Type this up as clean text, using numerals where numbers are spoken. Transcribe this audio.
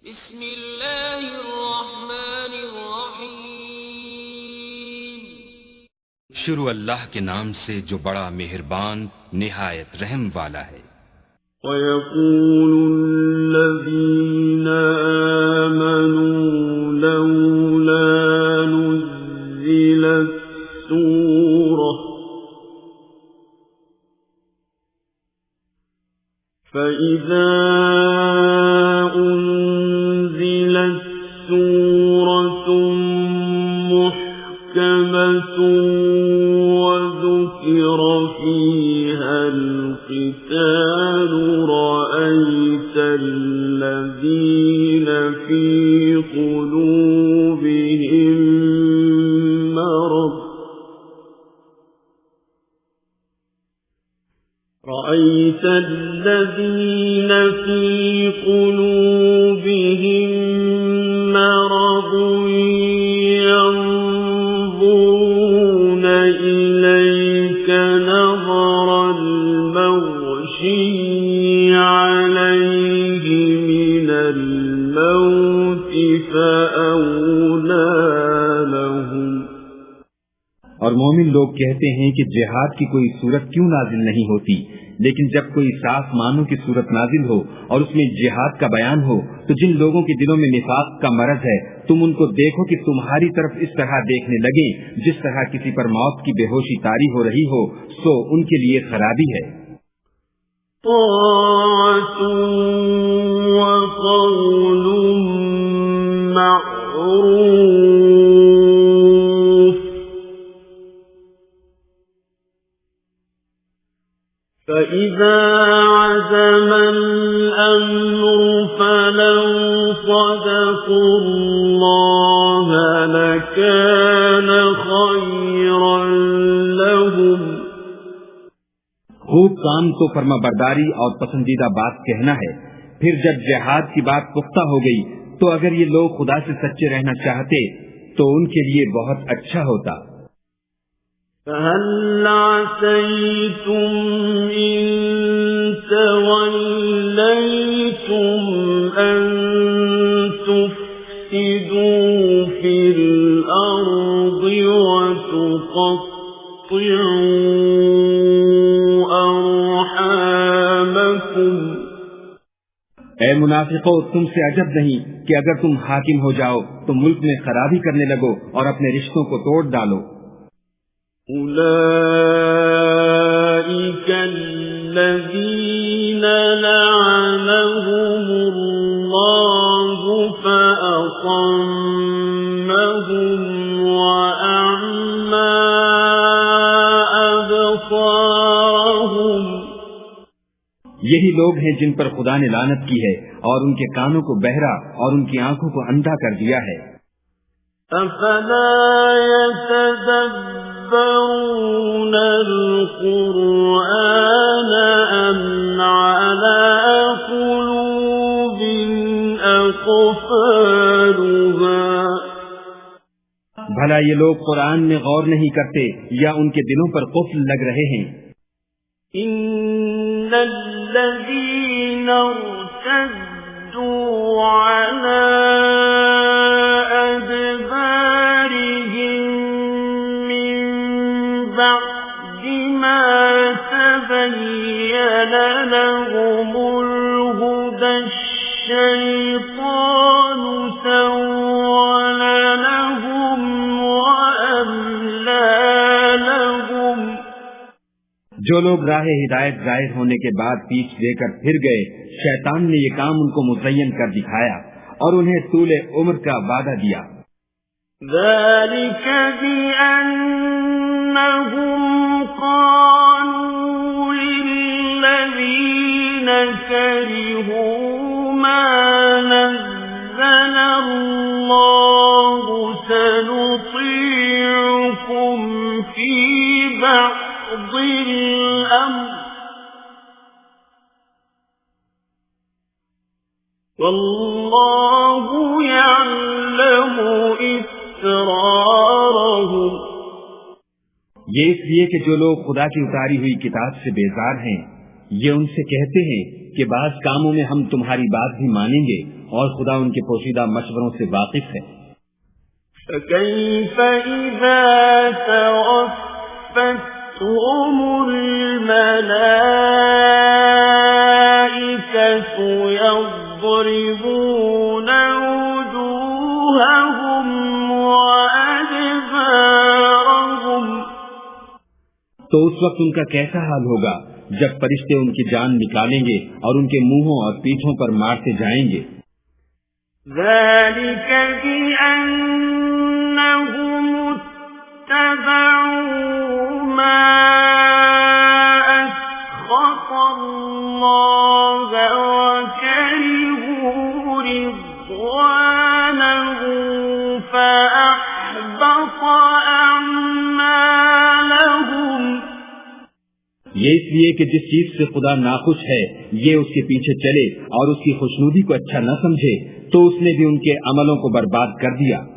بسم اللہ الرحمن الرحیم۔ شروع اللہ کے نام سے جو بڑا مہربان نہایت رحم والا ہے۔ وَيَقُولُ الَّذِينَ آمَنُوا لَوْلَا نُزِّلَتْ سُورَةٌ فَإِذَا أُنزِلَتْ سُورَةٌ مُحْكَمَةٌ وَذُكِرَ فِيهَا الْقِتَالُ رَأَيْتَ الَّذِينَ فِي قُلُوبِهِم مرض ينظرون إليك نظر المغشي عليه من الموت فأولى لهم۔ اور مومن لوگ کہتے ہیں کہ جہاد کی کوئی صورت کیوں نازل نہیں ہوتی، لیکن جب کوئی صاف معنوں کی صورت نازل ہو اور اس میں جہاد کا بیان ہو تو جن لوگوں کے دلوں میں نفاق کا مرض ہے تم ان کو دیکھو کہ تمہاری طرف اس طرح دیکھنے لگیں جس طرح کسی پر موت کی بے ہوشی طاری ہو رہی ہو، سو ان کے لیے خرابی ہے۔ طاعة وقول معروف فإذا عزم الأمر فلو صدقوا الله لكان خيرا لهم۔ خوب کام تو فرما برداری اور پسندیدہ بات کہنا ہے، پھر جب جہاد کی بات پختہ ہو گئی تو اگر یہ لوگ خدا سے سچے رہنا چاہتے تو ان کے لیے بہت اچھا ہوتا۔ فَهَلْ عَسَيْتُمْ إِن تَوَلَّيْتُمْ أَن تُفْسِدُوا فِي الْأَرْضِ وَتُقَطِّعُوا أَرْحَامَكُمْ۔ اے منافقو، تم سے عجب نہیں کہ اگر تم حاکم ہو جاؤ تو ملک میں خرابی کرنے لگو اور اپنے رشتوں کو توڑ ڈالو۔ أولئك الذين لعنهم الله فأصمهم وأعمى أبصارهم۔ یہی لوگ ہیں جن پر خدا نے لعنت کی ہے اور ان کے کانوں کو بہرا اور ان کی آنکھوں کو اندھا کر دیا ہے۔ أفلا يتدبرون القرآن أم على قلوب أقفالها۔ بھلا یہ لوگ قرآن میں غور نہیں کرتے یا ان کے دلوں پر قفل لگ رہے ہیں؟ إن الذين ارتدوا على أدبارهم من بعد ما تبين لهم الهدى الشيطان سول لهم وأملى لهم۔ جو لوگ راہ ہدایت ظاہر ہونے کے بعد پیچھ دے کر پھر گئے، شیطان نے یہ کام ان کو مزین کر دکھایا اور انہیں طول عمر کا وعدہ دیا۔ ذلك بأنهم قالوا للذين كرهوا ما نزل الله سنطيعكم في بعض الأمر والله يعلم إسرارهم۔ یہ اس لیے کہ جو لوگ خدا کی اتاری ہوئی کتاب سے بیزار ہیں، یہ ان سے کہتے ہیں کہ بعض کاموں میں ہم تمہاری بات بھی مانیں گے اور خدا ان کے پوشیدہ مشوروں سے واقف ہے۔ فَكَيْفَ إِذَا تَوَفَّتْهُمُ الْمَلَائِكَةُ يَضْرِبُونَ وُجُوهَهُمْ وَأَدْبَارَهُمْ، تو اس وقت ان کا کیسا حال ہوگا جب فرشتے ان کی جان نکالیں گے اور ان کے منہوں اور پیٹھوں پر مارتے جائیں گے۔ ذَلِكَ بِأَنَّهُمُ اتَّبَعُوا مَا أَسْخَطَ اللَّهَ وَكَرِهُوا رِضْوَانَهُ فَأَحْبَطَ أَعْمَالَهُمْ۔ یہ اس لیے کہ جس چیز سے خدا ناخوش ہے یہ اس کے پیچھے چلے اور اس کی خوشنودی کو اچھا نہ سمجھے تو اس نے بھی ان کے عملوں کو برباد کر دیا۔